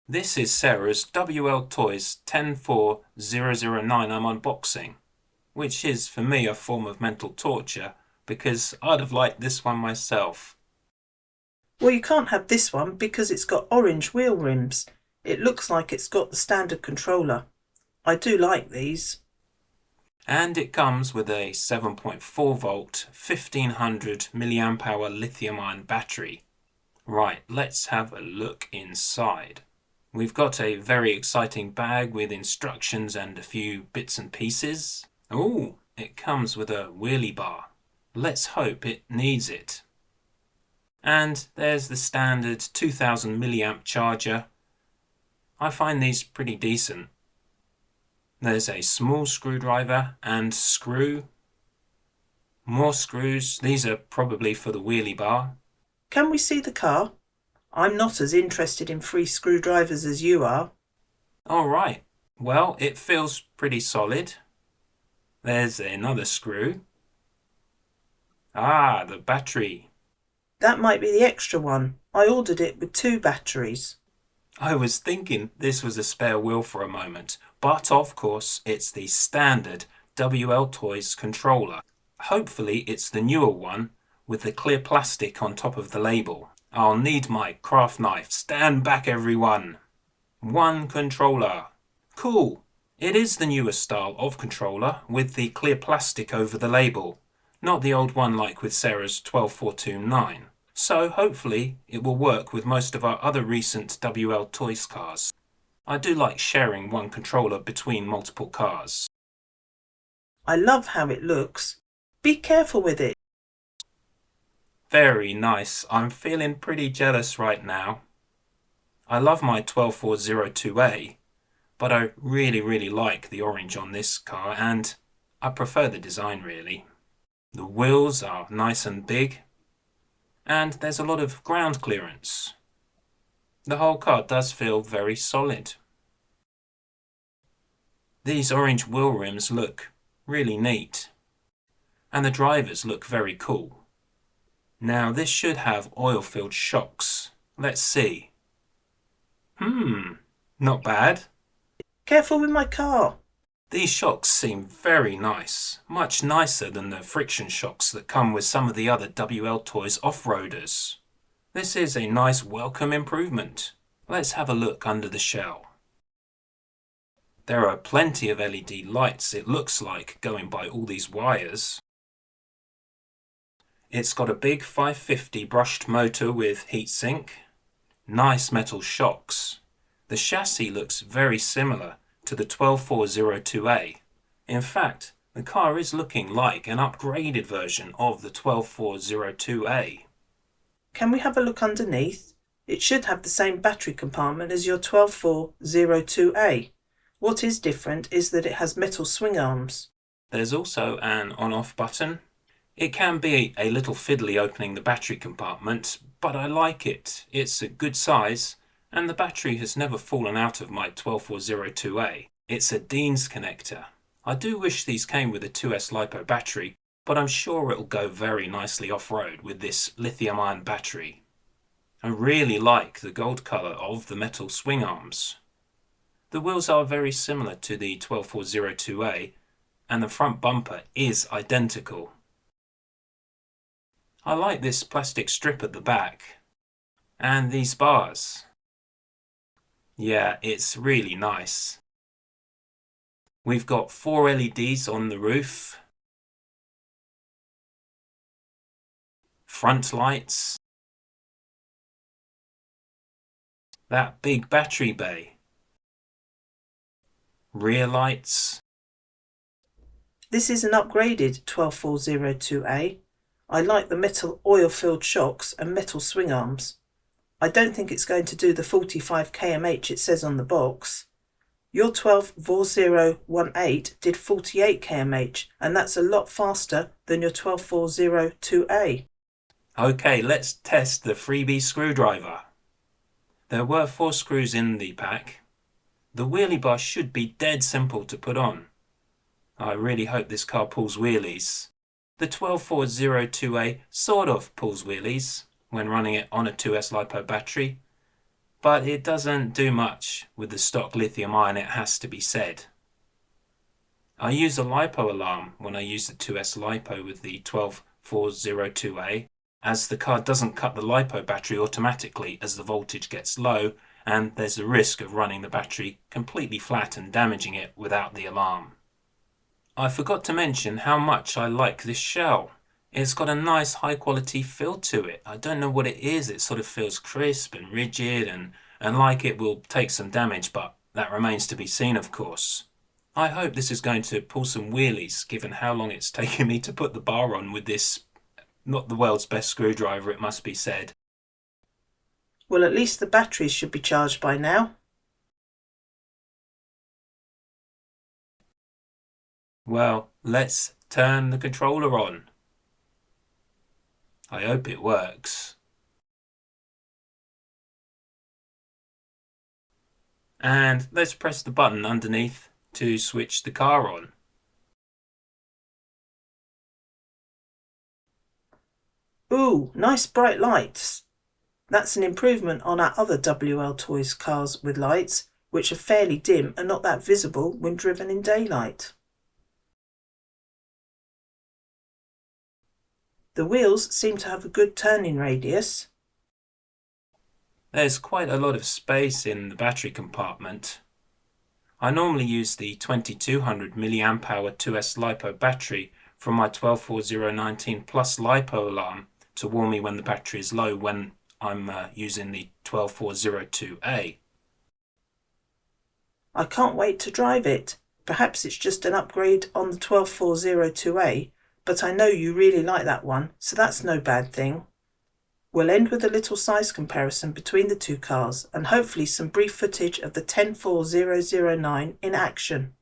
This is Sarah's WLToys 104,009 I'm unboxing, which is for me a form of mental torture because I'd have liked this one myself. Well, you can't have this one because it's got orange wheel rims. It looks like it's got the standard controller. I do like these. And it comes with a 7.4 volt 1500 milliamp hour lithium ion battery. Right, let's have a look inside. We've got a very exciting bag with instructions and a few bits and pieces. Oh, it comes with a wheelie bar. Let's hope it needs it. And there's the standard 2000 milliamp charger. I find these pretty decent. There's a small screwdriver and screw. More screws. These are probably for the wheelie bar. Can we see the car? I'm not as interested in free screwdrivers as you are. All right. Well, it feels pretty solid. There's another screw. Ah, the battery. That might be the extra one. I ordered it with 2 batteries. I was thinking this was a spare wheel for a moment, but of course it's the standard WLToys controller. Hopefully it's the newer one with the clear plastic on top of the label. I'll need my craft knife. Stand back, everyone. One controller. Cool. It is the newer style of controller with the clear plastic over the label, not the old one like with Sarah's 12429. So hopefully it will work with most of our other recent WLToys cars. I do like sharing one controller between multiple cars. I love how it looks. Be careful with it. Very nice. I'm feeling pretty jealous right now. I love my 12402A, but I really like the orange on this car and I prefer the design really. The wheels are nice and big and there's a lot of ground clearance. The whole car does feel very solid. These orange wheel rims look really neat and the drivers look very cool. Now this should have oil-filled shocks. Let's see. Not bad. Careful with my car. These shocks seem very nice, much nicer than the friction shocks that come with some of the other WLToys off-roaders. This is a nice welcome improvement. Let's have a look under the shell. There are plenty of LED lights, it looks like, going by all these wires. It's got a big 550 brushed motor with heatsink. Nice metal shocks. The chassis looks very similar to the 12402A. In fact, the car is looking like an upgraded version of the 12402A. Can we have a look underneath? It should have the same battery compartment as your 12402A. What is different is that it has metal swing arms. There's also an on-off button. It can be a little fiddly opening the battery compartment, but I like it. It's a good size, and the battery has never fallen out of my 12402A. It's a Dean's connector. I do wish these came with a 2S LiPo battery, but I'm sure it'll go very nicely off-road with this lithium-ion battery. I really like the gold colour of the metal swing arms. The wheels are very similar to the 12402A, and the front bumper is identical. I like this plastic strip at the back. And these bars. Yeah, it's really nice. We've got 4 LEDs on the roof. Front lights. That big battery bay. Rear lights. This is an upgraded 12402A. I like the metal oil-filled shocks and metal swing arms. I don't think it's going to do the 45 km/h it says on the box. Your 12418 did 48 km/h, and that's a lot faster than your 12402A. Okay, let's test the freebie screwdriver. There were 4 screws in the pack. The wheelie bar should be dead simple to put on. I really hope this car pulls wheelies. The 12402A sort of pulls wheelies when running it on a 2S LiPo battery, but it doesn't do much with the stock lithium ion, it has to be said. I use a LiPo alarm when I use the 2S LiPo with the 12402A, as the car doesn't cut the LiPo battery automatically as the voltage gets low, and there's a risk of running the battery completely flat and damaging it without the alarm. I forgot to mention how much I like this shell. It's got a nice high quality feel to it. I don't know what it is, it sort of feels crisp and rigid and like it will take some damage, but that remains to be seen, of course. I hope this is going to pull some wheelies, given how long it's taken me to put the bar on with this, not the world's best screwdriver, it must be said. Well, at least the batteries should be charged by now. Well, let's turn the controller on. I hope it works. And let's press the button underneath to switch the car on. Ooh, nice bright lights. That's an improvement on our other WLToys cars with lights, which are fairly dim and not that visible when driven in daylight. The wheels seem to have a good turning radius. There's quite a lot of space in the battery compartment. I normally use the 2200 mAh 2S LiPo battery from my 124019 Plus LiPo alarm to warn me when the battery is low when I'm using the 12402A. I can't wait to drive it. Perhaps it's just an upgrade on the 12402A, but I know you really like that one, so that's no bad thing. We'll end with a little size comparison between the two cars and hopefully some brief footage of the 10409 in action.